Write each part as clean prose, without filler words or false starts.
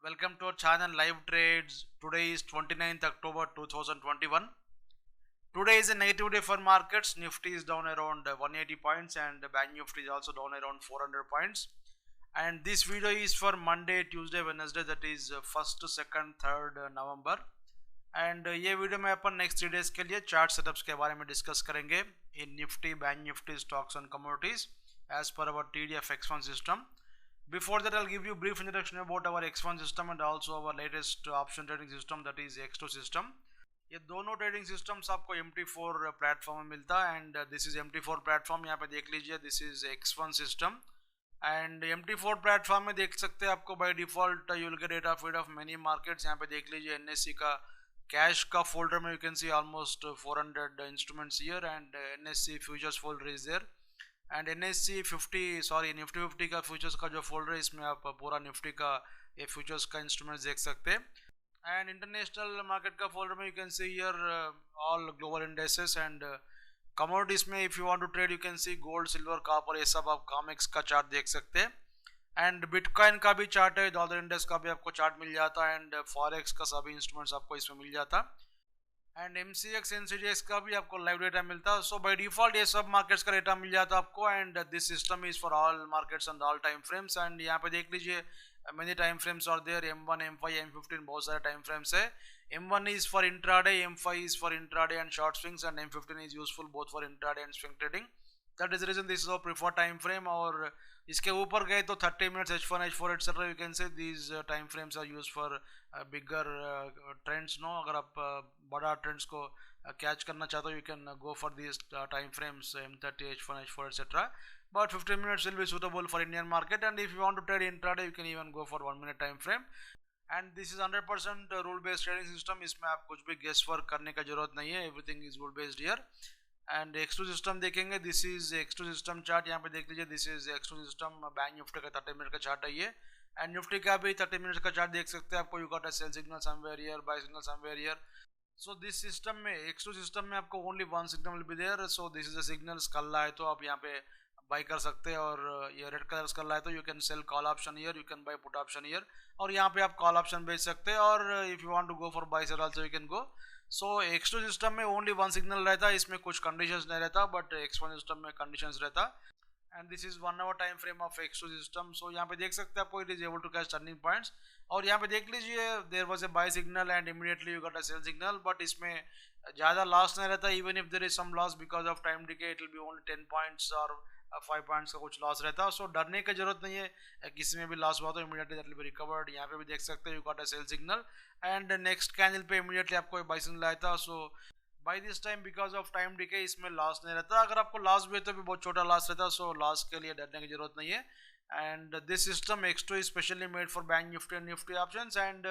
Welcome to our channel Live Trades. Today is 29th October 2021. Today is a negative day for markets. Nifty is down around 180 points and Bank Nifty is also down around 400 points. And this video is for Monday, Tuesday, Wednesday, that is 1st, 2nd, 3rd November. And ये video में अपन next 3 days के लिए chart setups के बारे में discuss करेंगे in Nifty, bank Nifty, stocks and commodities as per our TDF X1 system. Before that, I'll give you brief introduction about our X1 system and also our latest option trading system, that is X2 system. ये दोनों trading systems आपको MT4 platform में मिलता है and this is MT4 platform. यहाँ पे देख लीजिए, this is X1 system and MT4 platform में देख सकते हैं आपको by default you will get data feed of many markets. यहाँ पे देख लीजिए NSE का कैश का फोल्डर में you can see almost 400 instruments here and NSE futures folder is there and NSE 50 Nifty 50 का फ्यूचर्स का जो फोल्डर है इसमें आप पूरा निफ्टी का ये फ्यूचर्स का इंस्ट्रूमेंट्स देख सकते हैं. एंड इंटरनेशनल मार्केट का फोल्डर में you can see here all global indexes and commodities में if you want to trade you can see gold, silver, copper, ये सब आप कॉमेक्स का चार्ट देख सकते हैं. एंड बिटकॉइन का भी चार्ट है, डॉलर इंडेक्स का भी आपको चार्ट मिल जाता है एंड फॉरेक्स का सभी इंस्ट्रूमेंट्स आपको इसमें मिल जाता है एंड MCX NCDX का भी आपको लाइव डेटा मिलता है. सो बाय डिफॉल्ट ये सब मार्केट्स का डेटा मिल जाता है आपको and this system is for all markets and all time frames. And यहाँ पे देख लीजिए many time frames are there, M1, M5, M15, बहुत सारे टाइम फ्रेम्स है. M1 is for intraday, M5 is for intraday and short swings and M15 is useful both for intraday and swing trading. That is the reason this is our preferred time frame. और इसके ऊपर गए तो 30 minutes, H1, H4 etc. you can say these time frames are used for bigger trends. No, अगर आप बड़ा trends को catch करना चाहते हो you can go for these time frames M30, H1, H4 etc. But 15 minutes will be suitable for Indian market and if you want to trade intraday you can even go for 1 minute time frame. And this is 100% rule based trading system. इसमें आप कुछ भी guess work करने का जरूरत नहीं है, everything is rule based here. And X2 system देखेंगे, this is X2 system chart. यहाँ पे देख लीजिए, this is X2 system. Bank Nifty का 30 मिनट का चार्ट है ये एंड निफ्टी का भी 30 मिनट का चार्ट देख सकते हैं आपको. You got a sell signal somewhere here, buy signal somewhere here. So this system में X2 सिस्टम में आपको only one signal will be there. So this is a signal. कल है तो आप यहाँ पे बाय कर सकते हैं और ये रेड कलर कर रहा है तो you can sell call option here, you can buy put option here और यहाँ पे आप कॉल ऑप्शन बेच सकते हैं और if you want to go for buy sell also you can go. So X2 system में ओनली वन सिग्नल रहता है, इसमें कुछ कंडीशंस नहीं रहता बट X1 सिस्टम में कंडीशंस रहता. And this is 1 hour time frame of X2 system. So यहाँ पे देख सकते हैं आपको it is able to catch turning points और यहाँ पे देख लीजिए there was a buy signal and immediately you got a sell signal. But इसमें ज़्यादा लॉस नहीं रहता. Even if there is some loss because of time decay it will be only 10 points और 5 पॉइंट्स का कुछ लॉस रहता है. सो डरने की जरूरत नहीं है, किसी में भी लॉस हुआ तो immediately that will be recovered. यहाँ पे भी देख सकते हैं you got a sell signal and next candle पे इमीडिएटली आपको बाय सिग्नल आया था. So by this time because of time decay इसमें लॉस नहीं रहता. अगर आपको लॉस भी है तो भी बहुत छोटा लॉस रहता है. सो लॉस के लिए डरने की जरूरत नहीं है. And this system X2 is specially made for bank Nifty and Nifty options. And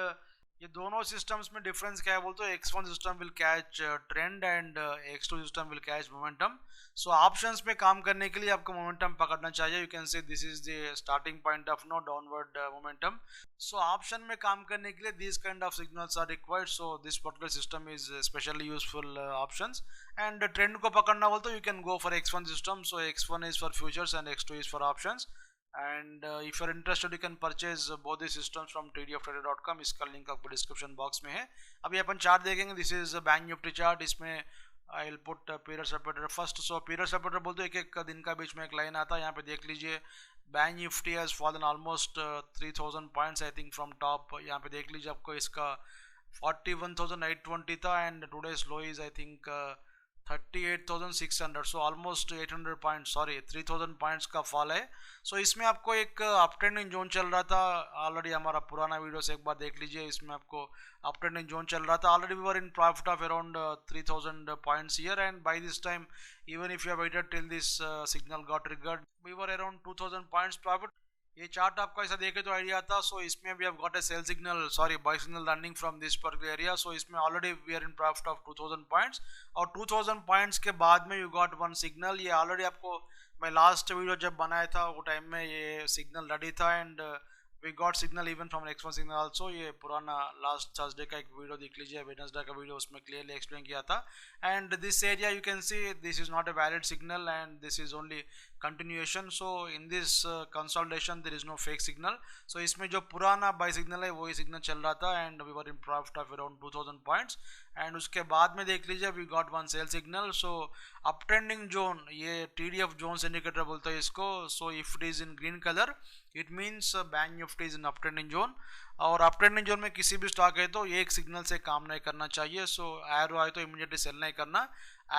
ये दोनों सिस्टम्स में डिफरेंस क्या है बोलते हो, X1 system will catch trend and X2 system will catch momentum. So options में काम करने के लिए आपको मोमेंटम पकड़ना चाहिए. You can say this is the starting point of know downward momentum. So option में काम करने के लिए this kind of signals are required. So this particular system is specially useful options. And trend को पकड़ना बोलते हो you can go for X1 system. So X1 is for futures and X2 is for options. And if you are interested you can purchase both the systems from tdftrader.com. इसका link आपको description box में है. अभी अपन chart देखेंगे. This is bank Nifty chart. इसमें I will put period separator first. So period separator बोलते हैं एक दिन का बीच में एक लाइन आता है. यहाँ पे देख लीजिए bank Nifty has fallen almost 3000 points I think from top. यहाँ पे देख लीजिए आपको इसका 41,820 था and today's low is I think 38,600. So almost 800 point 3000 points का फॉल है. सो इसमें आपको एक अप ट्रेंडिंग जोन चल रहा था. ऑलरेडी हमारा पुराना वीडियो से एक बार देख लीजिए. इसमें आपको अप ट्रेंडिंग जोन चल रहा था. Already we were in profit of around 3000 points here and by this time even if you have waited till this signal got triggered we were around 2000 points profit. ये chart आपको ऐसा देखे तो idea आता. सो इसमें भी आप got a sell signal buy signal running from this particular area. So इसमें already we are in profit of 2000 points और 2000 पॉइंट्स के बाद में यू गॉट वन सिग्नल. ये ऑलरेडी आपको मैं लास्ट वीडियो जब बनाया था वो टाइम में ये सिग्नल रेडी था and we got signal even from X1 signal also. ये पुराना लास्ट थर्सडे का एक वीडियो देख लीजिए, वेडनेसडे का वीडियो, उसमें क्लियरली एक्सप्लेन किया था. And this area you can see this is not a valid signal and this is only continuation. So in this consolidation there is no fake signal. So इसमें जो पुराना buy signal है वही signal चल रहा था and we were in profit of around 2000 points. And उसके बाद में देख लीजिए we got one sell signal. So up trending zone, ये TDF जोन्स इंडिकेटर बोलते हैं इसको. So if it is in green colour it means bank Nifty is in up trending zone. और अप ट्रेंडिंग जोन में किसी भी स्टॉक है तो एक सिग्नल से काम नहीं करना चाहिए. सो एरो आए तो इमीडिएटली सेल नहीं करना.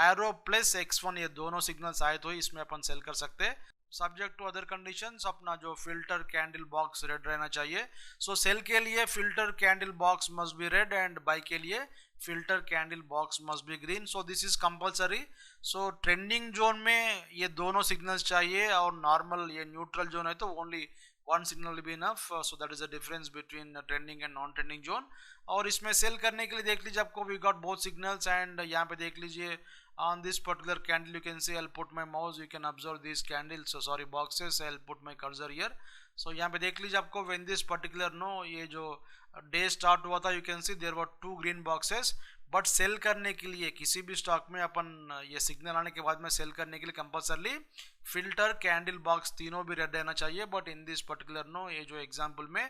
एरो प्लस X1 ये दोनों सिग्नल्स आए तो इसमें अपन सेल कर सकते हैं. सब्जेक्ट टू अदर कंडीशंस, अपना जो फिल्टर कैंडल बॉक्स रेड रहना चाहिए. सो सेल के लिए filter candle box must be red and buy के लिए filter candle box must be green. So this is compulsory. So trending zone में ये दोनों सिग्नल्स चाहिए और नॉर्मल ये न्यूट्रल जोन है तो only one signal will be enough. So that is the difference between trending and non trending zone. और इसमें सेल करने के लिए देख लीजिए आपको we got both signals and यहाँ पे देख लीजिए on this particular candle you can see, I'll put my mouse, you can observe these candles, so sorry boxes, I'll put my cursor here. So यहाँ पे देख लीजिए आपको when this particular ये जो डे स्टार्ट हुआ था you can see there were two green boxes. But sell करने के लिए किसी भी स्टॉक में अपन ये सिग्नल आने के बाद में सेल करने के लिए कंपल्सरली फिल्टर कैंडल बॉक्स तीनों भी रेड रहना चाहिए. बट इन दिस पर्टिकुलर ये जो एग्जांपल में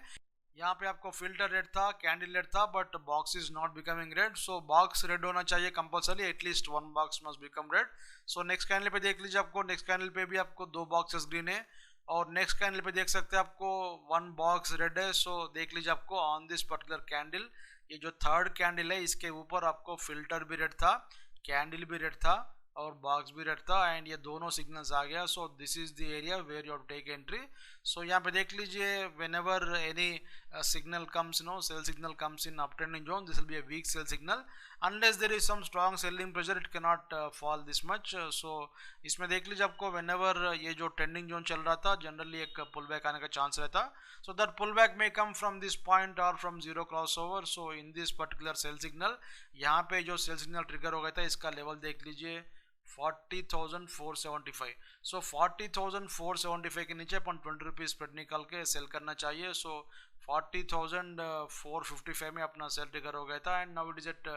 यहाँ पे आपको फिल्टर रेड था, कैंडल रेड था, but box is not becoming red. So box red होना चाहिए compulsory, at least one box must become red. So next candle पे देख लीजिए आपको, नेक्स्ट कैंडल पे भी आपको दो बॉक्सेस ग्रीन है और नेक्स्ट कैंडल पे देख सकते हैं आपको वन बॉक्स रेड है. सो देख लीजिए आपको ऑन दिस पर्टिकुलर कैंडल, ये जो थर्ड कैंडल है इसके ऊपर आपको फिल्टर भी रेड था, कैंडल भी रेड था और बॉक्स भी रेड था एंड ये दोनों सिग्नल्स आ गया. So this is the area where you have take entry. So यहाँ पे देख लीजिए whenever any signal comes, sell signal comes in uptrending zone, this will be a weak sell signal. Unless there is some strong selling pressure it cannot fall this much. So इसमें देख लीजिए आपको whenever ये जो trending zone चल रहा था generally एक पुल बैक आने का चांस रहता. So that pull back may come from this point or from zero crossover. So in this particular sell signal, यहाँ पे जो sell signal ट्रिगर हो गया था इसका लेवल देख लीजिए 40,475. सो 40,475 के नीचे अपन 20 रुपीज स्प्रेड निकाल के सेल करना चाहिए. सो 40,455 में अपना सेल ट्रिगर हो गया था and now it is at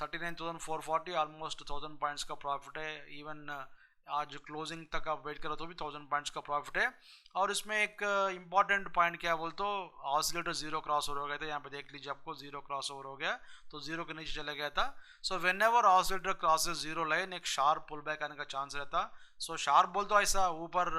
39,440, almost 1000 points का प्रॉफिट है. इवन आज क्लोजिंग तक आप वेट करो तो भी 1000 पॉइंट्स का प्रॉफिट है. और इसमें एक इंपॉर्टेंट पॉइंट क्या बोलते हो, ऑसिलेटर जीरो क्रॉस ओवर हो गया था. यहाँ पे देख लीजिए आपको जीरो क्रॉस ओवर हो गया तो जीरो के नीचे चला गया था. So whenever oscillator crosses zero line एक शार्प पुल बैक आने का चांस रहता. सो शार्प बोल तो ऐसा ऊपर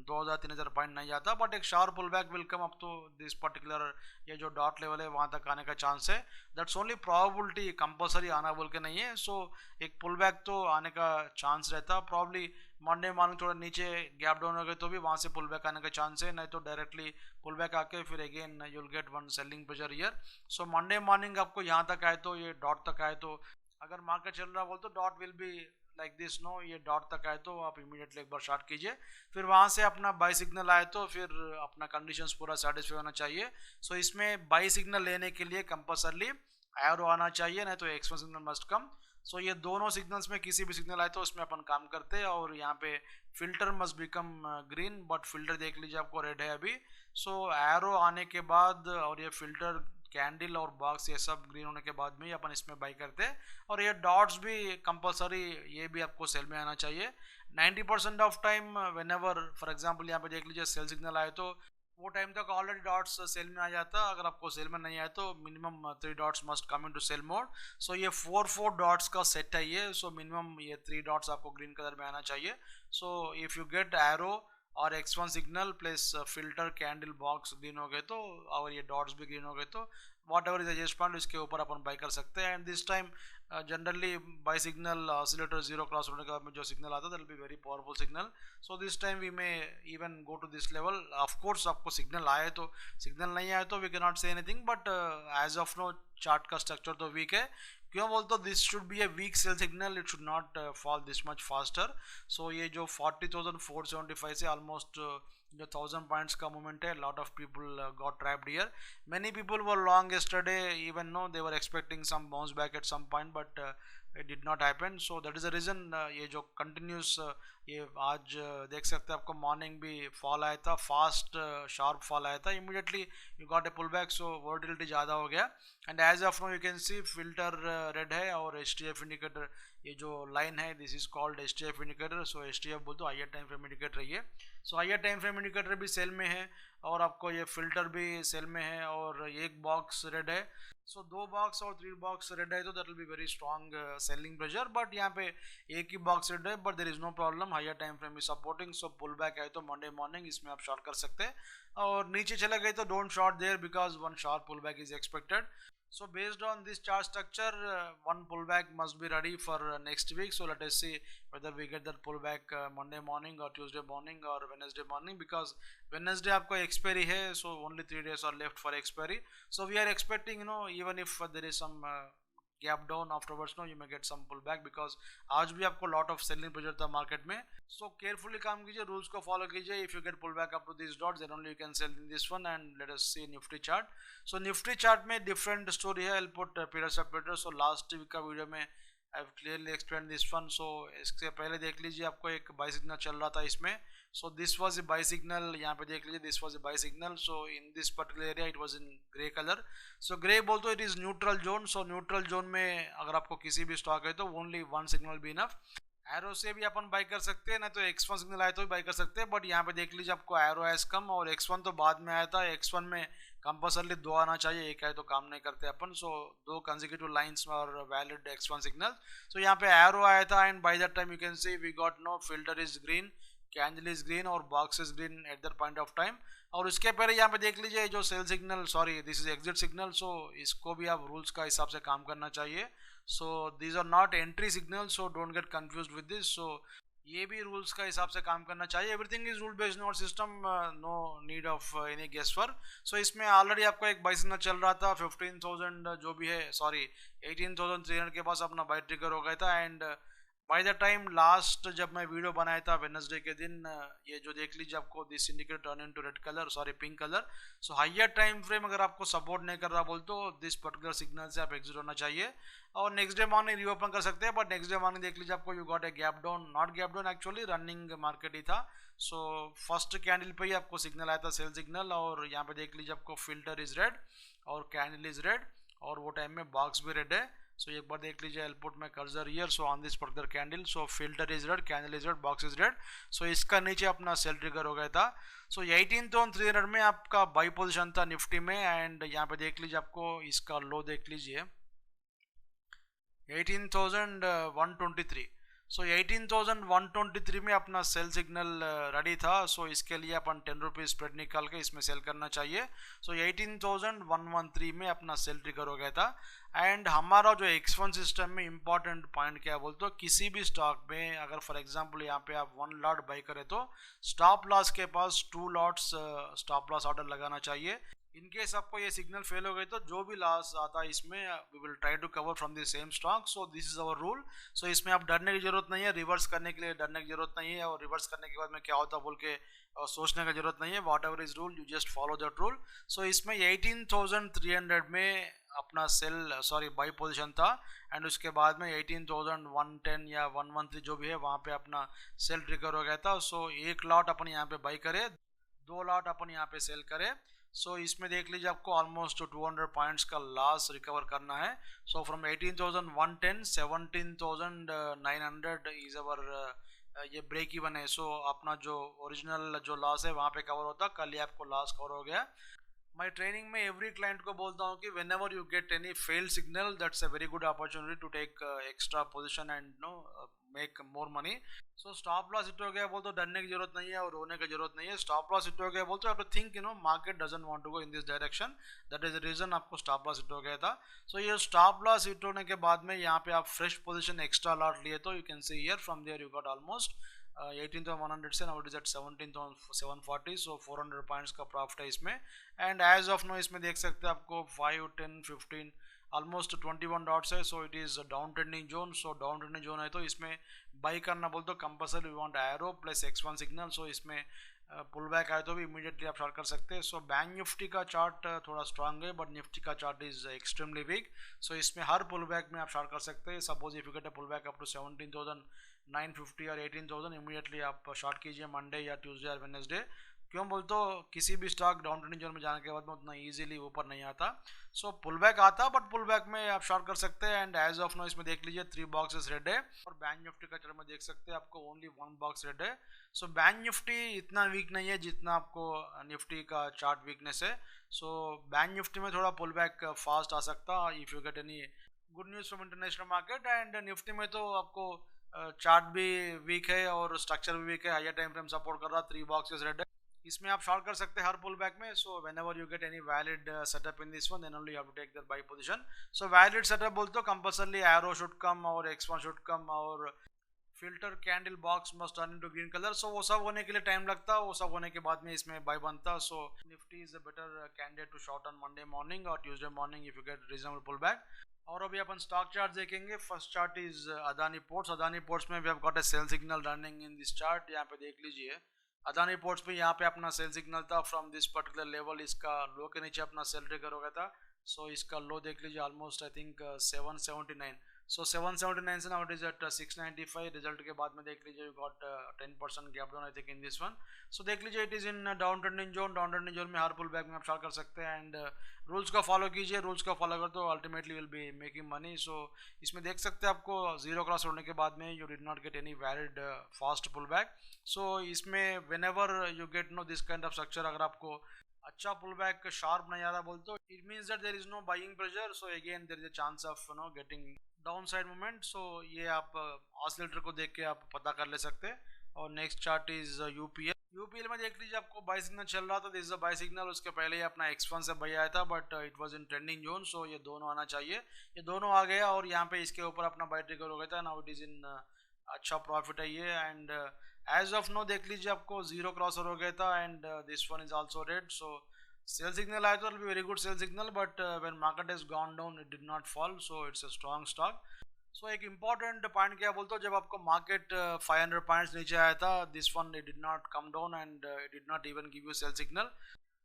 2000-3000 पॉइंट नहीं जाता बट एक sharp pull back will come up to this particular ये जो डॉट लेवल है वहाँ तक आने का चांस है. दैट्स ओनली प्रोबेबिलिटी, कंपल्सरी आना बोल के नहीं है. सो एक पुल बैक तो आने का चांस रहता. प्रॉब्ली मंडे मॉर्निंग थोड़ा नीचे गैप डाउन हो गए तो भी वहाँ से पुल बैक आने का चांस है, नहीं तो डायरेक्टली पुल बैक आके फिर again you will get one selling pressure here. So Monday morning आपको यहाँ तक आए तो ये डॉट तक आए तो अगर मार्केट चल रहा बोल तो dot will be like this, ये डॉट तक आए तो आप इमीडिएटली एक बार शॉर्ट कीजिए. फिर वहाँ से अपना बाई सिग्नल आए तो फिर अपना कंडीशंस पूरा सेटिस्फाई होना चाहिए. सो इसमें बाई सिग्नल लेने के लिए कंपल्सरली एरो आना चाहिए, नहीं तो X1 सिग्नल मस्ट कम. सो ये दोनों सिग्नल्स में किसी भी सिग्नल आए तो उसमें अपन काम करते हैं. और यहाँ पे filter must become green but filter देख लीजिए आपको रेड है अभी. सो एरो आने के बाद और ये फिल्टर कैंडल और बॉक्स ये सब ग्रीन होने के बाद में ही अपन इसमें बाई करते हैं. और ये डॉट्स भी कंपलसरी, ये भी आपको सेल में आना चाहिए 90% of time. Whenever for example यहाँ पे देख लीजिए सेल सिग्नल आए तो वो टाइम तक ऑलरेडी डॉट्स सेल में आ जाता. अगर आपको सेल में नहीं आए तो minimum 3 dots must come into sell mode. So ये 4 डॉट्स का सेट है ये. सो मिनिमम ये 3 डॉट्स आपको ग्रीन कलर में आना चाहिए. So if you get arrow और X1 signal plus filter candle box green हो गए तो और ये डॉट्स भी ग्रीन हो गए तो whatever is adjust point इसके ऊपर अपन बाई कर सकते हैं. And this time generally buy signal oscillator zero cross होने के बाद में जो सिग्नल आता है that will be very powerful signal. So this time we may even go to this level. Of course आपको सिग्नल आए तो, सिग्नल नहीं आए तो we can not say anything but as of now chart का structure तो weak है. क्यों बोलते this should be a weak sell signal, it should not fall this much faster. So ये जो 40,475 से ऑलमोस्ट जो 1000 पॉइंट्स का मूवमेंट है, lot of people got trapped here. Many people were long yesterday, even though they were expecting some bounce back at some point, but it did not happen. So that is the reason ये जो continuous ये आज देख सकते हैं आपको morning भी fall आया था, फास्ट शार्प फॉल आया था, immediately you got a pull back. So volatility ज़्यादा हो गया and as of now you can see filter red है और HTF इंडिकेटर ये जो लाइन है this is called HTF indicator. So HTF बोल तो हायर टाइम फ्रेम इंडिकेटर है. So higher time frame indicator भी सेल में है और आपको ये फिल्टर भी सेल में है और एक बॉक्स रेड है. सो 2 बॉक्स और 3 बॉक्स रेड है तो that will be very strong selling pressure. But यहाँ पे एक ही बॉक्स रेड है but there is no problem, higher time frame is supporting. So pull back है तो मंडे मॉर्निंग इसमें आप शॉर्ट कर सकते हैं और नीचे चले गए तो don't short there because one sharp pull back is expected. So based on this chart structure, one pullback must be ready for next week. So let us see whether we get that pullback Monday morning or Tuesday morning or Wednesday morning, because Wednesday आपको expiry है, so only 3 days are left for expiry. So we are expecting, you know, even if there is some gap down afterwards, no, you may get some pullback because आज भी आपको lot of selling pressure था market में. So carefully काम कीजिए, rules को follow कीजिए. If you get pullback up to these dots, then only you can sell in this one. And let us see Nifty chart. So Nifty chart में different story है. I'll put period separator. So last week का video में I've clearly explained this one. So इससे पहले देख लीजिए आपको एक buy signal चल रहा था इसमें. So this was a buy signal. यहाँ पे देख लीजिए this was a buy signal. So in this particular area it was in gray color. So gray बोल तो it is neutral zone. So neutral zone में अगर आपको किसी भी स्टॉक है तो only one signal be enough. Arrow से भी अपन बाई कर सकते हैं, ना तो X1 सिग्नल आए तो भी बाई कर सकते हैं. बट यहाँ पे देख लीजिए आपको एरो एस कम और X1 तो बाद में आया था. X1 में कंपल्सरली 2 आना चाहिए, एक है तो काम नहीं करते अपन. सो 2 कंसेक्यूटिव लाइंस और वैलिड X1 सिग्नल. सो यहाँ पे एरो आया था and by that time you can see we got no filter is green, candle is green और box is green at that point of time. और उसके पहले यहाँ पे देख लीजिए जो sell signal, sorry this is exit signal. So इसको भी आप रूल्स का हिसाब से काम करना चाहिए. So these are not entry signal, so don't get confused with this. So ये भी रूल्स का हिसाब से काम करना चाहिए. Everything is rule based not system, no need of any guess work. So इसमें ऑलरेडी आपको एक बाई सिग्नल चल रहा था 15,000 जो भी है, सॉरी 18,300 के पास अपना बाई ट्रिगर हो गया था. And by the time last जब मैं वीडियो बनाया था वेडनेसडे के दिन, ये जो देख लीजिए आपको this indicator turn into red colour, sorry pink colour. So higher time frame अगर आपको सपोर्ट नहीं कर रहा बोल तो दिस पर्टिकुलर सिग्नल से आप एग्जिट होना चाहिए और नेक्स्ट डे मॉर्निंग रीओपन कर सकते हैं. बट नेक्स्ट डे मॉर्निंग देख लीजिए आपको you got a gap down, not gap down actually running market ही था. सो फर्स्ट कैंडल पे ही आपको सिग्नल आया था सेल सिग्नल और यहाँ पे देख लीजिए आपको फिल्टर इज रेड और कैंडल इज रेड और वो टाइम में बॉक्स भी रेड है. सो एक बार देख लीजिए, I'll put my cursor here. So on this particular candle, so filter is red, candle is red, box is red. So इसका नीचे अपना सेल ट्रिगर हो गया था. So 18,300 में आपका बाई पोजीशन था निफ्टी में एंड यहाँ पे देख लीजिए आपको इसका लो देख लीजिए 18,123. सो 18,123 में अपना सेल सिग्नल रेडी था. सो इसके लिए अपन 10 रुपीज़ स्प्रेड निकाल के इसमें सेल करना चाहिए. सो 18,113 में अपना सेल ट्रिगर हो गया था. एंड हमारा जो X1 सिस्टम में इंपॉर्टेंट पॉइंट क्या बोलते हो, किसी भी स्टॉक में अगर फॉर एग्जांपल यहाँ पे आप 1 लॉट बाई करें तो स्टॉप लॉस के पास 2 लॉट्स स्टॉप लॉस ऑर्डर लगाना चाहिए. इन केस आपको ये सिग्नल फेल हो गए तो जो भी लॉस आता है इसमें we will try to cover from the same stock. So this is our rule. So इसमें आप डरने की जरूरत नहीं है, रिवर्स करने के लिए डरने की जरूरत नहीं है और रिवर्स करने के बाद में क्या होता बोल के सोचने का जरूरत नहीं है. Whatever is rule you just follow that rule. So इसमें 18,300 में अपना सेल सॉरी बाई पोजीशन था एंड उसके बाद में 18,110 या 113 जो भी है वहाँ पे अपना सेल ट्रिगर हो गया था. सो एक लॉट अपन यहाँ पे बाई करे, 2 लॉट अपन यहाँ पे सेल करे. सो इसमें देख लीजिए आपको ऑलमोस्ट 200 पॉइंट्स का लॉस रिकवर करना है. सो फ्रॉम 18,110 17,900 इज अवर ये ब्रेक इवन है. सो अपना जो ओरिजिनल जो लॉस है वहाँ पे कवर होता, कल ही आपको लॉस कवर हो गया. मैं ट्रेनिंग में एवरी क्लाइंट को बोलता हूँ कि whenever you get any fail signal that's a very good opportunity to take extra position and now make more money. So stop loss hit हो गया बोल तो डरने की जरूरत नहीं है और रोने की जरूरत नहीं है. स्टॉप लॉस हिट हो गया बोल तो आप think you know market doesn't want to go in this direction, that is the reason आपको स्टॉप लॉस हिट हो गया था. सो ये स्टॉप लॉस हिट होने के बाद में यहाँ पे आप फ्रेश पोजीशन एक्स्ट्रा लॉट लिए तो you can see here from there you got almost 18,100 से now it is at 17,740. So 400 points का प्रॉफिट है इसमें. एंड एज ऑफ नो इसमें देख सकते हैं आपको 5, 10, 15 ऑलमोस्ट 21 डॉट्स है. So it is down trending zone. So down trending zone है तो इसमें बाई करना बोल तो compulsory we want arrow plus X1 signal. So इसमें पुल बैक आए तो भी इमीडिएटली आप शॉर्ट कर सकते हैं. सो बैंक निफ्टी का चार्ट थोड़ा स्ट्रांग है, बट निफ्टी का चार्ट इज एक्सट्रीमली वीक. सो इसमें हर पुल बैक में आप शॉर्ट कर सकते हैं. Suppose if you get a pull back up to 17,950 और 18,000, इमीडिएटली आप शॉर्ट कीजिए मंडे या ट्यूसडे और वेडनेसडे. क्यों बोल तो किसी भी स्टॉक डाउन ट्रेंडिंग जोन में जाने के बाद में उतना इजीली ऊपर नहीं आता. सो पुल बैक आता, बट पुल बैक में आप शॉर्ट कर सकते हैं. एंड एज ऑफ नो इसमें देख लीजिए 3 बॉक्सेस रेड है, और बैंक निफ्टी का चार्ट में देख सकते हैं आपको ओनली 1 बॉक्स रेड है. सो बैंक निफ्टी इतना वीक नहीं है जितना आपको निफ्टी का चार्ट वीकनेस है. सो बैंक निफ्टी में थोड़ा पुल बैक फास्ट आ सकता if you get any good news from international market. And Nifty में तो आपको चार्ट भी वीक है और स्ट्रक्चर भी वीक है. हायर टाइम फ्रेम सपोर्ट कर रहा, 3 बॉक्सेस रेड है. इसमें आप शॉर्ट कर सकते हैं हर पुल बैक में. So whenever you get any valid setup in this one, then only you have to take that buy position. So valid setup बोलते हो कंपल्सरली एरो शुड कम और x1 शुड कम और filter candle box must turn into green colour. So वो सब होने के लिए time लगता है, वो सब होने के बाद में इसमें बाय बनता. So Nifty is a better candidate to short on Monday morning और Tuesday morning if you get reasonable pull back. और अभी अपन स्टॉक चार्ट देखेंगे. First chart is Adani ports. Adani ports में we have got a sell signal running in this chart. यहाँ पे देख लीजिए अदानी पोर्ट्स पे यहाँ पे अपना सेल सिग्नल था फ्रॉम दिस पर्टिकुलर लेवल. इसका लो के नीचे अपना सेल ट्रिगर हो गया था. सो इसका लो देख लीजिए ऑलमोस्ट आई थिंक 779. सो 779 से now it is at 695. Result के बाद में देख लीजिए you got 10% gap down I think in this one. So देख लीजिए it is in down trending zone. Down trending zone में हर पुल बैक में आप शॉर्ट कर सकते हैं. एंड रूल्स को फॉलो कीजिए. रूल्स को फॉलो कर तो ultimately will be making money. So इसमें देख सकते हैं आपको जीरो क्रॉस होने के बाद में you did not get any valid fast pull back. So इसमें whenever you get know this kind of structure, अगर आपको अच्छा पुल बैक शार्प नहीं आ रहा बोलते तो it means that there is no buying pressure. So again there is a chance of know getting down side movement. So ये आप oscillator को देख के आप पता कर ले सकते हैं. और next chart is UPL. UPL में देख लीजिए आपको बाय सिग्नल चल रहा था. This is a buy signal. उसके पहले ही अपना x1 से बाय आया था, but it was in trending zone. So ये दोनों आना चाहिए. ये दोनों आ गया और यहाँ पे इसके ऊपर अपना बाय ट्रिगर हो गया था. नाउ इट इज इन अच्छा प्रॉफिट है ये. एंड एज ऑफ नो देख लीजिए आपको जीरो क्रॉसर हो गया था. And this one is also red. So sell signal आया तो very good sell signal, but when market has gone down it did not fall. So it's a strong stock. So एक important point क्या बोलते हो, जब आपको market 500 points नीचे आया था, this one it did not come down and it did not even give you sell signal.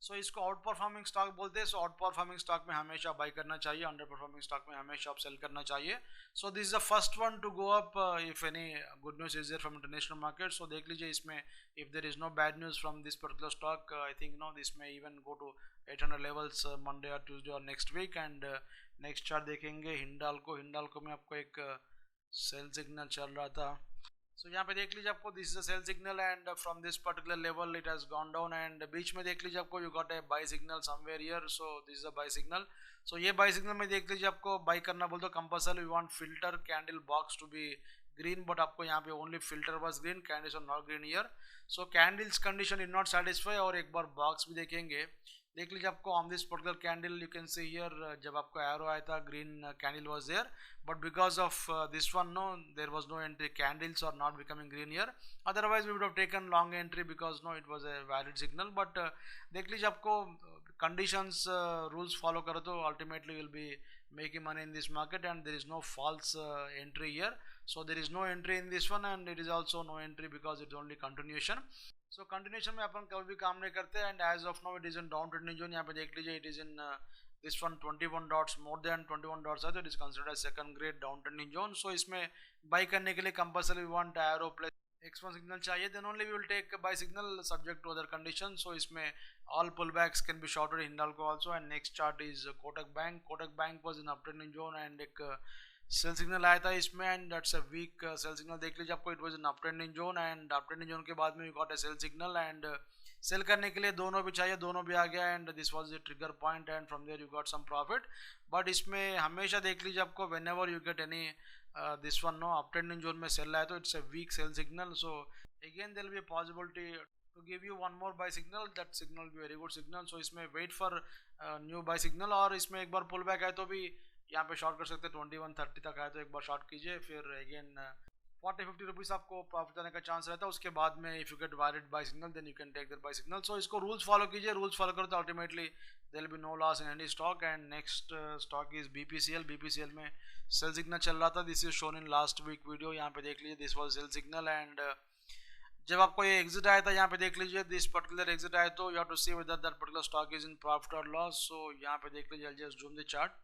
So इसको आउट परफॉर्मिंग स्टॉक बोलते हैं. सो आउट परफॉर्मिंग स्टॉक में हमेशा बाई करना चाहिए, अंडर परफॉर्मिंग स्टॉक में हमेशा आप सेल करना चाहिए. So this is the first one to go up if any good news is there from international market. So देख लीजिए इसमें if there is no bad news from this particular stock, I think know this में even go to 800 levels Monday और Tuesday और next week. And next chart देखेंगे हिंडाल्को. हिंडाल्को में आपको एक सेल सिग्नल चल रहा था. सो यहाँ पे देख लीजिए आपको this is a sell signal and from this particular level it has gone down. And बीच में देख लीजिए आपको you got a buy signal somewhere here. So this is a buy signal. So ये बाय सिग्नल में देख लीजिए आपको बाय करना बोलते हो compulsory we want filter candle box to be green, but आपको यहाँ पे only filter was green, candles are not green here. So candles condition is not satisfy. और एक बार बॉक्स भी देखेंगे, देख लीजिए आपको on this particular candle you can see here जब आपको एरो आया था green candle was there, but because of this one know there was no entry. Candles are not becoming green here. Otherwise we would have taken long entry because know it was a valid signal. But देख लीजिए आपको conditions rules follow करो तो ultimately will be making money in this market. And there is no false entry here. So there is no entry in this one and it is also no entry because it's only continuation. So continuation में अपन कभी भी काम नहीं करते. And as of now it is in down trending zone. यहाँ पे देख लीजिए it is in this one 21 dots, more than 21 dots है तो it is considered as second grade down trending zone. So इसमें buy करने के लिए compulsory we want arrow plus x1 signal चाहिए, then only we will take buy signal subject to other conditions. So इसमें all pullbacks can be shorted in Hindalco also. And next chart is Kotak Bank. Kotak Bank was in uptrending zone and एक sell signal आया था इसमें and that's a weak sell signal. देख लीजिए आपको it was in uptrending zone and uptrending zone के बाद में you got a sell signal and sell करने के लिए दोनों भी चाहिए, दोनों भी आ गया and this was the trigger point and from there you got some profit. But इसमें हमेशा देख लीजिए आपको whenever you get any this one know uptrending zone में सेल आया तो it's a weak sell signal. So again there will be a possibility to give you one more buy signal. That signal will be very good signal. So इसमें wait for new buy signal. और इसमें एक बार pull back आए तो भी यहाँ पे short कर सकते हैं. 2130 तक आए तो एक बार शॉर्ट कीजिए, फिर अगेन 40-50 रुपीज़ आपको प्रॉफिट आने का चांस रहता है. उसके बाद में if you get valid buy signal then you can take that buy signal. So इसको रूल्स फॉलो कीजिए, रूल्स फॉलो करो तो ultimately there will be no loss in any stock. And next stock is BPCL. BPCL में sell signal चल रहा था. This is shown in last week video. यहाँ पे देख लीजिए this was sell signal and जब आपको ये एग्जिट आया था यहाँ पे देख लीजिए, दिस पर्टिकुलर एग्जिट आया तो you have to see whether that particular stock is in profit और लॉस. सो यहाँ पे देख लीजिए, just zoom the chart.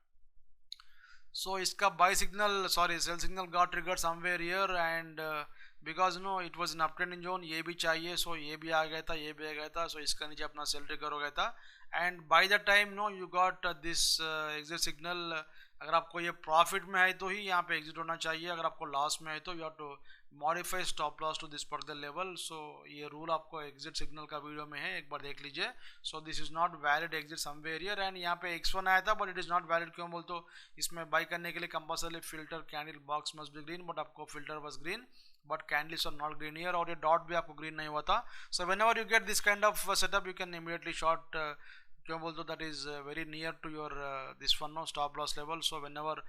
So इसका buy signal, sorry, sell signal got triggered somewhere here, and because it was an uptrending zone, ये भी चाहिए, so ये भी आ गया था, ये भी आ गया था, so इसका नीचे अपना sell trigger हो गया था. And by the time you got this exit signal, अगर आपको ये प्रॉफिट में है तो ही यहाँ पे एग्जिट होना चाहिए, अगर आपको लॉस में है तो you have to modify stop loss to this particular level. So ये रूल आपको एग्जिट सिग्नल का वीडियो में है, एक बार देख लीजिए. So this is not valid exit somewhere here, and यहाँ पे x1 आया था but it is not valid. क्यों बोल तो इसमें बाई करने के लिए compulsory filter candle box must be green, but आपको filter was green but candles are not green here, और ये डॉट भी आपको ग्रीन नहीं हुआ था. So whenever you get this kind of setup you can immediately short. क्यों बोल तो that is very near to your this one stop loss level. So whenever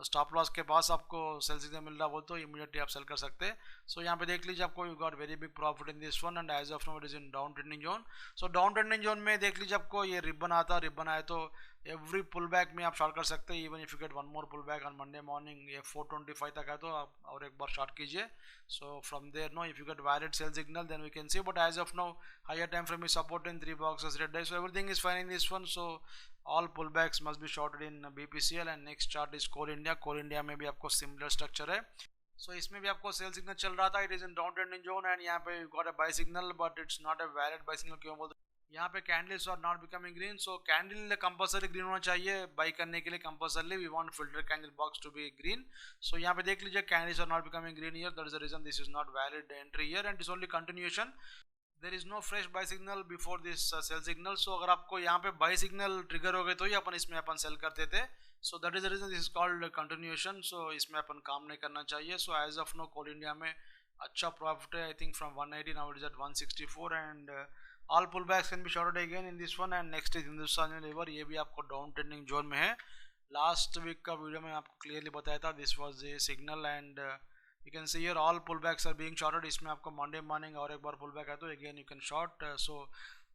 stop loss के पास आपको सेल सिग्नल मिल रहा हो तो इमीडिएटली आप सेल कर सकते हैं. सो यहाँ पे देख लीजिए, आपको you got very big profit in this one, and as of now it is in down trending zone. So down trending zone में देख लीजिए, आपको ये रिबन आया तो एवरी पुल बैक में आप शॉर्ट कर सकते हैं. Even if you get one more pull back on Monday morning, ये 425 तक है तो आप और एक बार शॉर्ट कीजिए. So from there if you get valid sell signal then we can see, but as of now higher time frame is support in 3 boxes red day, so everything is fine in this one. So all pullbacks must be shorted in BPCL, and next chart is Coal India. Coal India में भी आपको similar structure है. सो इसमें भी आपको sell signal चल रहा था, it is in down trending zone, and यहाँ पे got a buy signal but it's not a valid buy signal. क्यों बोलते यहाँ पे candles are not becoming green. So candle compulsory green होना चाहिए बाई करने के लिए, compulsory we want filter candle box to be green. So यहाँ पे देख लीजिए, candles are not becoming green here, that is the reason this is not valid entry here, and it's only continuation. There is no fresh buy signal before this sell signal. So अगर आपको यहाँ पे buy signal trigger हो गए तो ही अपन इसमें अपन sell करते थे. So that is the reason this is called continuation. So इसमें अपन काम नहीं करना चाहिए. So as of now Coal India में अच्छा प्रॉफिट है, I think from 180 now it is at 164, and all pull backs can be shorted again in this one. And next is Hindustan Unilever, ये भी आपको डाउन ट्रेंडिंग जोन में है. Last week का video में आपको क्लियरली बताया था, this was a signal, and you can see here all pullbacks are being shorted. इसमें आपको मंडे मॉर्निंग और एक बार पुलबैक है तो again you can short. So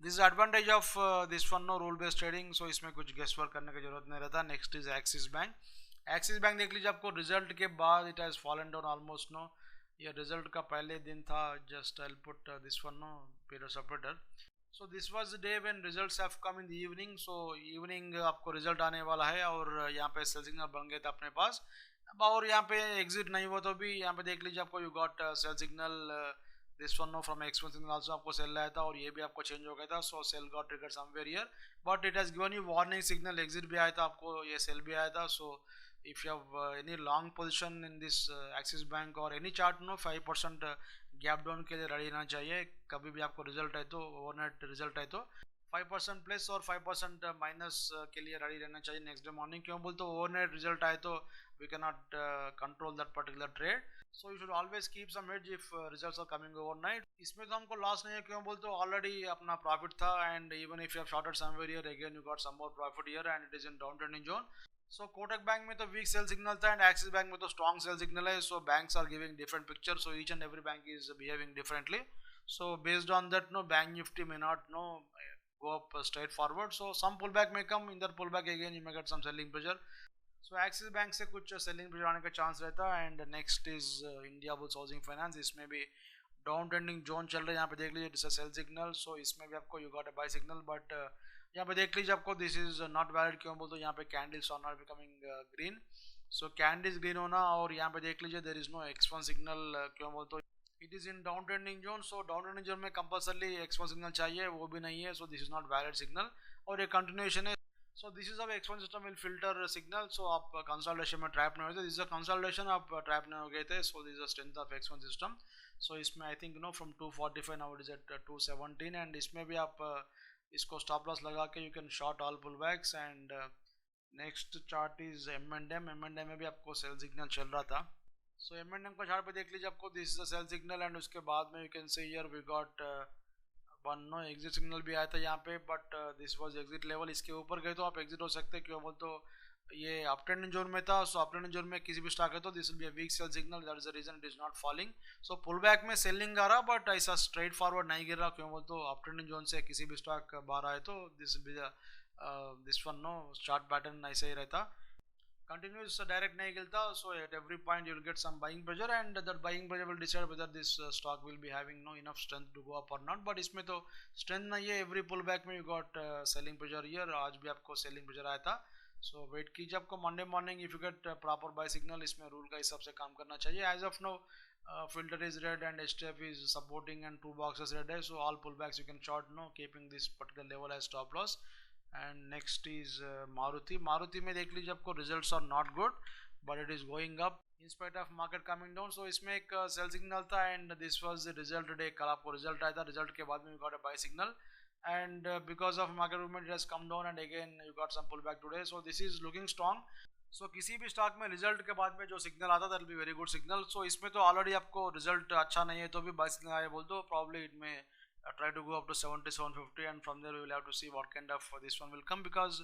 this is advantage of this one rule based trading. So इसमें कुछ guess work करने की जरूरत नहीं रहता. Next is Axis bank. Axis bank देख लीजिए, आपको रिजल्ट के बाद it has fallen down almost. ये रिजल्ट का पहले दिन था. Just I put this one period separator. So this was the day when results have come in the evening. So evening आपको रिजल्ट आने वाला है, और यहाँ पे सेल सिग्नल बन गए थे अपने पास. और यहाँ पे एग्जिट नहीं हुआ तो भी यहाँ पे देख लीजिए, आपको you got sell signal this one from expense signal also आपको सेल आया था, और ये भी आपको चेंज हो गया था. So sell got trigger somewhere here, but it has given you warning signal. Exit भी आया था आपको, ये सेल भी आया था. So if you have any long position in this Axis bank और एनी चार्ट 5% गैप डाउन के लिए रेडी रहना चाहिए. कभी भी आपको रिजल्ट है तो ओवरनाइट रिजल्ट है तो 5% प्लस और 5% माइनस के लिए रेडी रहना चाहिए नेक्स्ट डे मॉर्निंग. क्यों बोलते ओवरनाइट रिजल्ट आए तो we cannot control that particular trade. So you should always keep some hedge if results are coming overnight. इसमें तो हमको लॉस नहीं है. क्यों बोलते ऑलरेडी अपना प्रॉफिट था, and even if you have shorted somewhere here again you got some more profit here, and it is in down trending zone. So Kotak bank में तो वीक सेल सिग्नल था, एंड एक्सिस बैंक में तो strong sell signal है. So banks are giving different picture. So each and every bank is behaving differently. So based on that bank Nifty may not go up straight forward. So some pullback may come. In that pullback again you may get some selling pressure. So axis bank से कुछ selling pressure आने का chance रहता है. And next is India bulls housing finance. इसमें भी down trending zone चल रहा है. यहाँ पे देख लीजिए, this is sell signal. So इसमें भी आपको you got a buy signal, but यहाँ पे देख लीजिए, आपको दिस इज नॉट वैलिड. क्यों बोलते यहाँ पे candles are not becoming green. So candles green होना, और यहाँ पे देख लीजिए there is no X one signal. क्यों बोलते it is in down trending zone. So down trending zone में कंपल्सरी एक्स1 सिग्नल चाहिए, वो भी नहीं है. So this is not valid signal, और ये कंटिन्यूएशन है. So this is how X1 system will filter signal. So आप consolidation में trap नहीं होते. This is a consolidation, आप trap नहीं हो गए थे. So this is the strength of X1 system. So इसमें I think from 245 now it is at 217, and इसमें भी आप इसको stop loss लगा के you can short all pullbacks. And next chart is M&M. M&M में भी आपको sell signal चल रहा था. So M&M का chart पे देख लीजिए, आपको this is the sell signal, and उसके बाद में you can see here we got one exit signal भी आया था यहाँ पे, but this was exit level. इसके ऊपर गए तो आप एग्जिट हो सकते हैं. क्यों बोल तो ये अप ट्रेंडिंग जोन में था. सो अप ट्रेंडिंग जोन में किसी भी स्टॉक है तो this will be a weak sell signal. That is the reason it is not falling. So pull back में सेलिंग आ रहा, बट ऐसा स्ट्रेट फॉरवर्ड नहीं गिर रहा. क्यों बोल तो अप ट्रेंडिंग जोन से किसी भी स्टॉक बाहर आए तो this will B this one chart pattern ऐसे ही रहता. continuous direct नहीं गिरता, so at every point you will get some buying pressure and that buying pressure will decide whether this stock will be having no enough strength to go up or not. But इसमें तो strength नहीं है, every pullback में you got selling pressure here. आज भी आपको selling pressure आया था, so wait कीजिए. आपको Monday morning if you get proper buy signal, इसमें rule का हिसाब से काम करना चाहिए. As of now filter is red and HTF is supporting and two boxes red है, so all pullbacks you can short, no, keeping this particular level as stop loss. And next is Maruti में देख लीजिए, आपको results are not good but it is going up in spite of market coming down. So इसमें एक sell signal था and this was the result today. कल आपको result आया था, result के बाद में you got a buy signal and because of market movement it has come down and again you got some pullback today. So this is looking strong. So किसी भी stock में रिजल्ट के बाद में जो सिग्नल आता है that will be very good signal. So इसमें तो ऑलरेडी आपको रिजल्ट अच्छा नहीं है तो भी बाय सिग्नल आया बोल दो, प्रॉब्ली इट में try to go up to 7750 and from there we will have to see what kind of this one will come because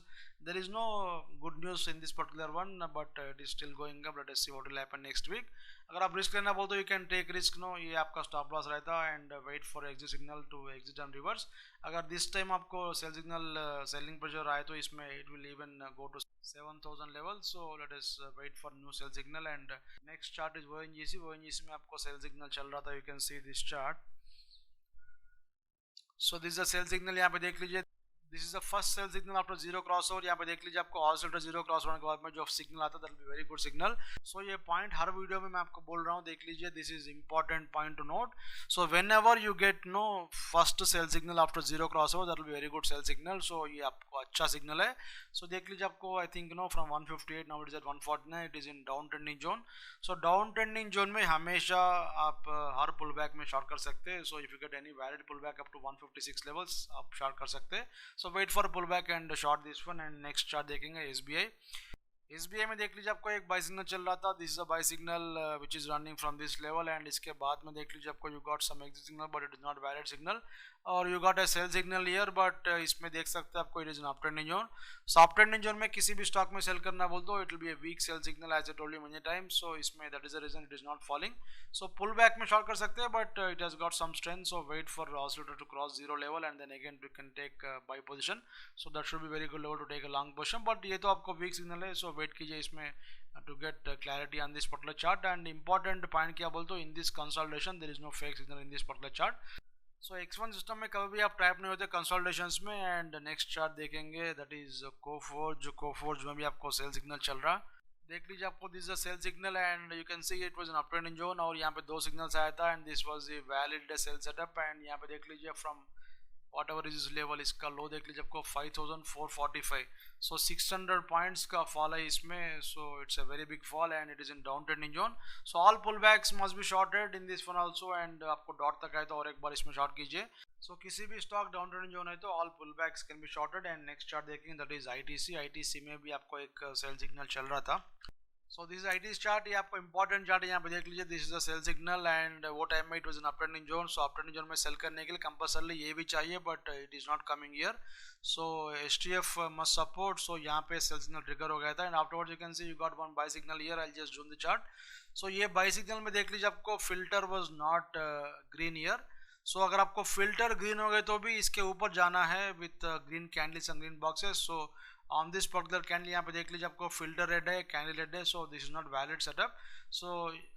there is no good news in this particular one but it is still going up. Let us see what will happen next week. अगर आप risk लेना बोल तो you can take risk, no, ये आपका stop loss रहता है and wait for exit signal to exit and reverse. अगर this time आपको सेल सिग्नल सेलिंग प्रेशर आए तो इसमें it will even go to 7000 level. So let us wait for new sell signal. And next chart is ONGC. ONGC में आपको sell signal चल रहा था, you can see this chart. So this is a sell signal, यहाँ पे देख लीजिए. This is the first sell signal after zero crossover. यहाँ पे देख लीजिए आपको ऑसिलेटर जीरो क्रॉस होने के बाद में जो सिग्नल आता है that will be very good signal. So ये पॉइंट हर वीडियो में मैं आपको बोल रहा हूँ, देख लीजिए. This is important point to note. So whenever you get know first sell signal after zero crossover that will be very good sell signal. So ये आपको अच्छा सिग्नल है. सो देख लीजिए आपको I think know from 158 now it is at 149. It is in down trending zone. So down trending zone में हमेशा आप हर पुल बैक में शॉर्ट कर सकते हैं. So if you get any valid pull back up to 156 levels आप short कर सकते हैं. So wait for pull back and short this one. And next chart देखेंगे SBI. SBI में देख लीजिए आपको एक बाय सिग्नल चल रहा था. This is a buy signal which is running from this level and इसके बाद में देख लीजिए आपको you got some exit signal but it is not valid signal और you got a sell signal here but इसमें देख सकते हैं आपको it is an up trending zone. So up trending zone में किसी भी स्टॉक में सेल करना बोल दो it will be a weak sell signal as I told you many times. So इसमें that is the reason it is not falling. So pull back में short कर सकते हैं but it has got some strength. So wait for oscillator to cross zero level and then again you can take buy position. So that should be very good level to take a long position. But ये तो आपको weak signal है. सो wait कीजिए इसमें to get clarity on this particular chart. And important point क्या बोलते हो, in this consolidation there is no fake signal in this particular chart. So X1 system में कभी भी आप टाइप नहीं होते कंसोलिडेशंस में. एंड नेक्स्ट चार्ट देखेंगे दैट इज कोफोर्ज में भी आपको सेल सिग्नल चल रहा. देख लीजिए आपको this is a sell signal and you can see it was an up trending zone और यहाँ पे दो सिग्नल्स आया था and this was the valid sell setup. And यहाँ पे देख लीजिए from whatever is level इसका लो देख लीजिए आपको 5445. सो 600 पॉइंट्स का फॉल है इसमें. So it's a very big fall and it is in down trending zone. So all pull backs must be shorted in this one also. And आपको dot तक आए तो और एक बार इसमें शॉर्ट कीजिए. सो किसी भी स्टॉक डाउन ट्रेंडिंग जोन है तो all pull backs can be shorted. And next chart देखेंगे दैट इज ITC में भी आपको एक सेल सिग्नल चल रहा था. सो दिस ITC चार्ट, ये आपको इंपॉर्टेंट चार्ट है. यहाँ पे देख लीजिए this is a sell signal and वो टाइम में it was an up trending zone. So up trending zone में सेल करने के लिए कंपल्सरली ये भी चाहिए but it is not coming here. So HTF must support. So यहाँ पे सेल सिग्नल ट्रिगर हो गया था and afterwards you can see you got one buy signal here. I just zoom the chart. So ये buy signal में देख लीजिए आपको filter was not green here. So अगर आपको फिल्टर ग्रीन हो गए तो भी इसके ऊपर जाना है with green candles and green boxes. So on this particular candle यहाँ पे देख लीजिए आपको फिल्टर रेड है, कैंडल रेड है. So this is not valid setup. So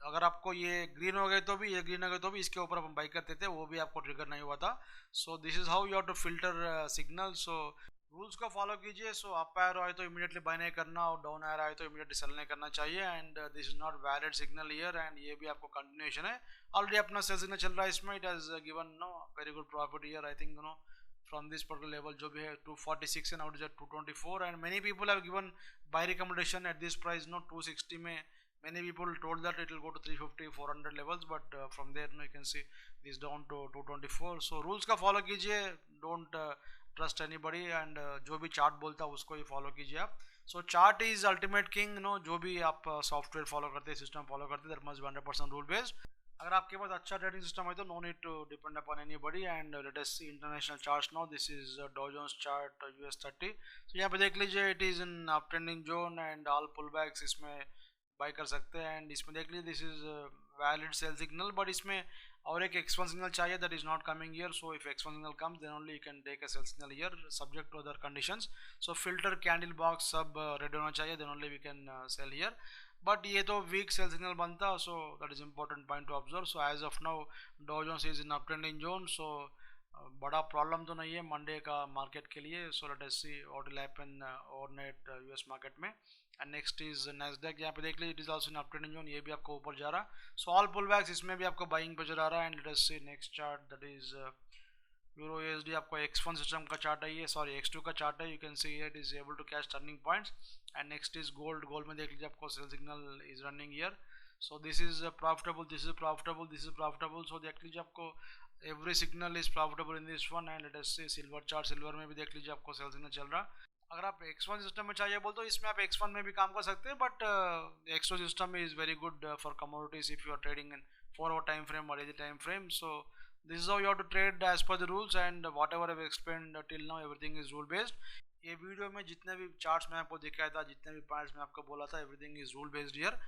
अगर आपको ये ग्रीन हो गए तो भी, ये ग्रीन हो गए तो भी इसके ऊपर हम बाई करते थे, वो भी आपको ट्रिगर नहीं हुआ था. So this is how you have to filter signal. So rules को फॉलो कीजिए. सो अप एरो आए तो इमीडिएटली बाय नहीं करना और डाउन एरो आए तो इमीडिएटली सेल नहीं करना चाहिए. And this is not valid signal here. And ये भी आपको कंटिन्यूएशन है. ऑलरेडी अपना सेल सिग्नल चल रहा है इसमें. It has given no very good profit here. I think no from this particular level जो भी है 246 and now it is at 224 and many people have given buy recommendation at this price, no, 260 में many people told that it will go to 350 400 levels but from there no, you can see this down to 224. so rules का follow कीजिए, don't trust anybody and जो भी chart बोलता है उसको ही follow कीजिए आप. so chart is ultimate king, no, जो भी आप software follow करते हैं, system follow करते हैं, that must be 100% rule based. अगर आपके पास अच्छा ट्रेडिंग सिस्टम है तो no need to depend upon anybody. And let us see international charts now. This is Dow Jones chart US30. So यहाँ पे देख लीजिए it is in up trending zone and all pull backs इसमें buy कर सकते हैं. And इसमें देख लीजिए this is valid sell signal, but इसमें और एक X1 signal चाहिए, that is not coming here. So if X1 signal comes, then only you can take a sell signal here, subject to other conditions. So filter candle box सब red होना चाहिए, then only we can sell here. But ये तो weak sell signal बनता, so that is important point to observe. So as of now Dow Jones is in uptrending zone, so बड़ा problem तो नहीं है मंडे का मार्केट के लिए. So let us see what will happen overnight US market में. And next is Nasdaq, यहाँ पे देख लीजिए it is also in uptrending zone, ये भी आपको ऊपर जा रहा. सो ऑल पुल बैक्स इसमें भी आपको बाइंग पे चला रहा है. And let us see next chart, that is euro USD. आपको X1 सिस्टम का चार्ट है ये, सॉरी X2 का चार्ट है. You can see it is able to catch turning points. And next is gold. Gold में देख लीजिए आपको sell signal is running here. So this is profitable, this is profitable, this is profitable. So देख लीजिए आपको every signal is profitable in this one. And let us see silver chart, silver में भी देख लीजिए आपको सेल सिग्नल चल रहा. अगर आप X1 सिस्टम में चाहिए बोल तो इसमें आप X1 में भी काम कर सकते हैं, but X2 system is very good for commodities if you are trading in 4 hour time frame और 8 time frame. So this is how you have to trade as per the rules. And whatever I explained till now, everything is rule based. ये video में जितने भी charts मैं आपको दिखाया था, जितने भी पॉइंट्स मैं आपको बोला था, everything is rule based here.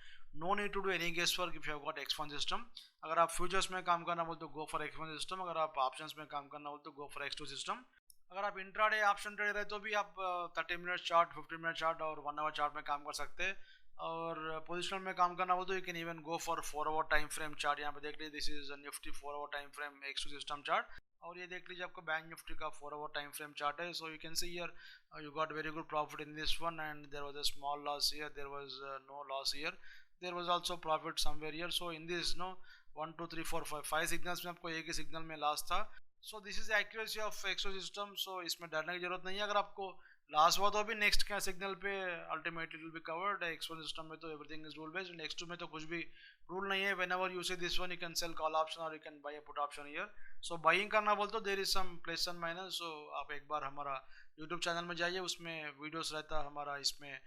No need to do any guess work if you have got X1 system. अगर आप फ्यूचर्स में काम करना बोल तो गो फॉर X1 सिस्टम. अगर आप ऑप्शंस में काम करना बोल तो गो फॉर X2 सिस्टम. अगर आप इंट्राडे ऑप्शन ट्रेडर है तो भी आप 30 मिनट चार्ट, 15 मिनट चार्ट और 1 hour चार्ट में काम कर सकते हैं. और पोजिशनल में काम करना हो तो you can even go for 4 hour time frame chart. यहाँ पे देख लीजिए this is Nifty 4 hour time frame X2 system chart. और ये देख लीजिए आपको बैंक निफ्टी का 4 hour टाइम फ्रेम चार्ट है. So you can see here you got very good profit in this one, and there was a small loss here, there was no loss here, there was also profit somewhere here. So in this 1 2 3 4 5 signals में आपको एक ही signal में loss था. So this is accuracy of X2 system. So इसमें डरने की जरूरत नहीं है. अगर आपको लॉस हुआ तो भी नेक्स्ट क्या सिग्नल पे ultimately will be covered. X1 system में तो everything is rule based. X2 में तो कुछ भी रूल नहीं है. Whenever you see this one you can sell call option और you can buy a put option here. So buying करना बोल तो there is some plus and minus. So आप एक बार हमारा यूट्यूब चैनल में जाइए, उसमें वीडियोस रहता है हमारा, इसमें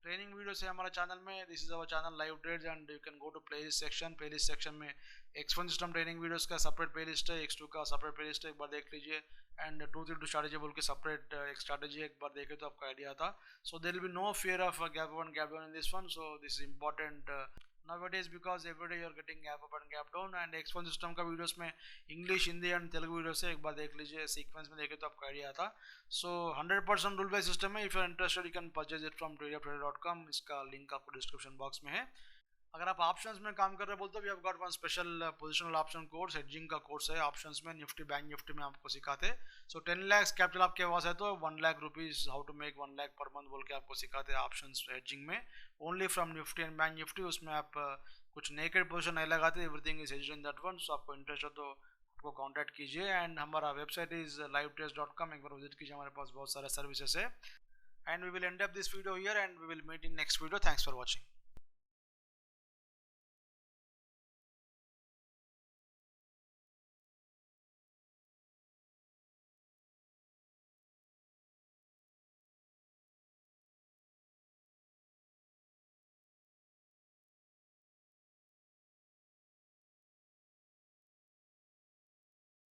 ट्रेनिंग वीडियोस है हमारा चैनल में. This is our channel live trades. And you can go to playlist section. Playlist section में X1 सिस्टम ट्रेनिंग वीडियोस का सेपरेट प्लेलिस्ट है, X2 का सेपरेट प्लेलिस्ट है, एक बार देख लीजिए. एंड 2-3 स्ट्रैटेजी बोल के सेपरेट एक स्ट्रैटेजी एक बार देखे तो आपको आइडिया था. So there will be no fear of gap up and gap down in this one. So this is important nowadays because every day you are getting gap up and gap down. and X1 system का videos में English, Hindi and Telugu videos है, एक बार देख लीजिए. Sequence में देखे तो आपको आइडिया था. सो 100% रूल बेस्ड सिस्टम है. If you are interested you can purchase it from tradertrader.com. इसका लिंक आपको डिस्क्रिप्शन बॉक्स में है. अगर आप ऑप्शंस में काम कर रहे बोलते हो, we have got one special positional option course, hedging का कोर्स है ऑप्शंस में. निफ्टी बैंक निफ्टी में आपको सिखाते हैं. सो 10 lakhs कैपिटल आपके पास है तो 1 lakh rupees how to make 1 lakh पर मंथ बोल के आपको सिखाते हैं ऑप्शंस हेजिंग में, only from Nifty and Bank Nifty. उसमें आप कुछ नेकेड पोजिशन नहीं लगाते, everything is hedged in that one. So आपको इंटरेस्ट हो तो आपको कॉन्टैक्ट कीजिए. एंड हमारा वेबसाइट इज livetrades.com. एक बार विजिट कीजिए, हमारे पास बहुत सारे सर्विसेज है. And we will end up this video here and we will meet in next video. Thanks for watching.